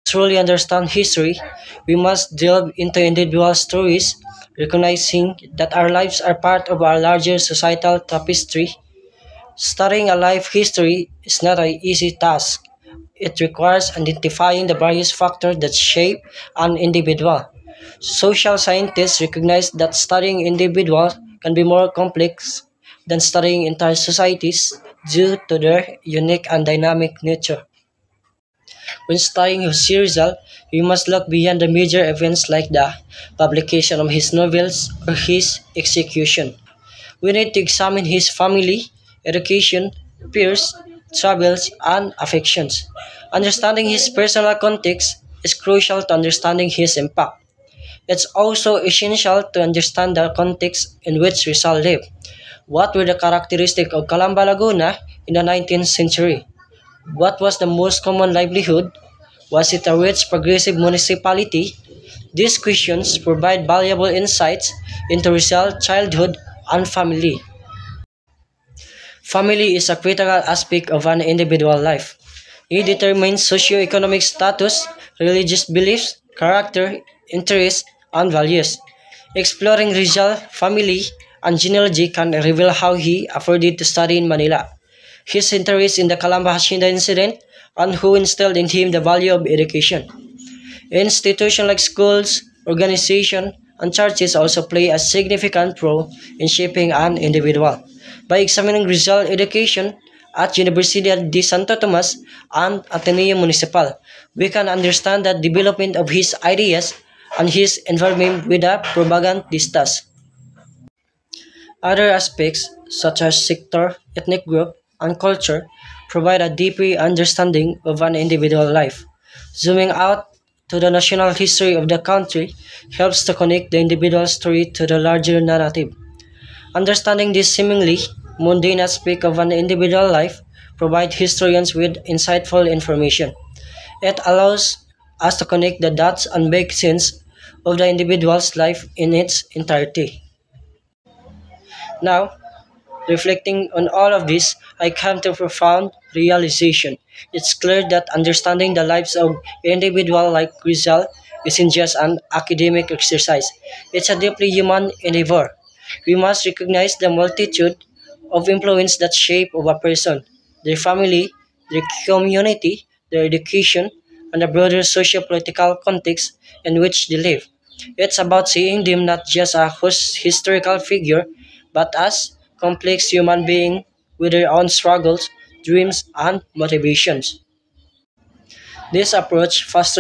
truly understand history, we must delve into individual stories, recognizing that our lives are part of our larger societal tapestry. Studying a life history is not an easy task. It requires identifying the various factors that shape an individual. Social scientists recognize that studying individuals can be more complex than studying entire societies due to their unique and dynamic nature. When studying Jose Rizal, we must look beyond the major events like the publication of his novels or his execution. We need to examine his family, education, peers, travels, and affections. Understanding his personal context is crucial to understanding his impact. It's also essential to understand the context in which Rizal lived. What were the characteristics of Calamba, Laguna in the 19th century? What was the most common livelihood? Was it a rich, progressive municipality? These questions provide valuable insights into Rizal's childhood and family. Family is a critical aspect of an individual's life. It determines socioeconomic status, religious beliefs, character, interests, and values. Exploring Rizal's family and genealogy can reveal how he afforded to study in Manila, his interest in the Calamba Hacienda incident, and who instilled in him the value of education. Institutions like schools, organizations, and churches also play a significant role in shaping an individual. By examining Rizal education at Universidad de Santo Tomas and Ateneo Municipal, we can understand the development of his ideas and his involvement with the propagandistas. Other aspects, such as sector, ethnic group, and culture, provide a deeper understanding of an individual life. Zooming out to the national history of the country helps to connect the individual story to the larger narrative. Understanding this seemingly mundane aspect of an individual life provides historians with insightful information. It allows us to connect the dots and make sense of the individual's life in its entirety. Now, reflecting on all of this, I come to a profound realization. It's clear that understanding the lives of individuals like Rizal isn't just an academic exercise. It's a deeply human endeavor. We must recognize the multitude of influence that shape of a person, their family, their community, their education, and the broader socio-political context in which they live. It's about seeing them not just as historical figure, but as complex human beings with their own struggles, dreams, and motivations. This approach fosters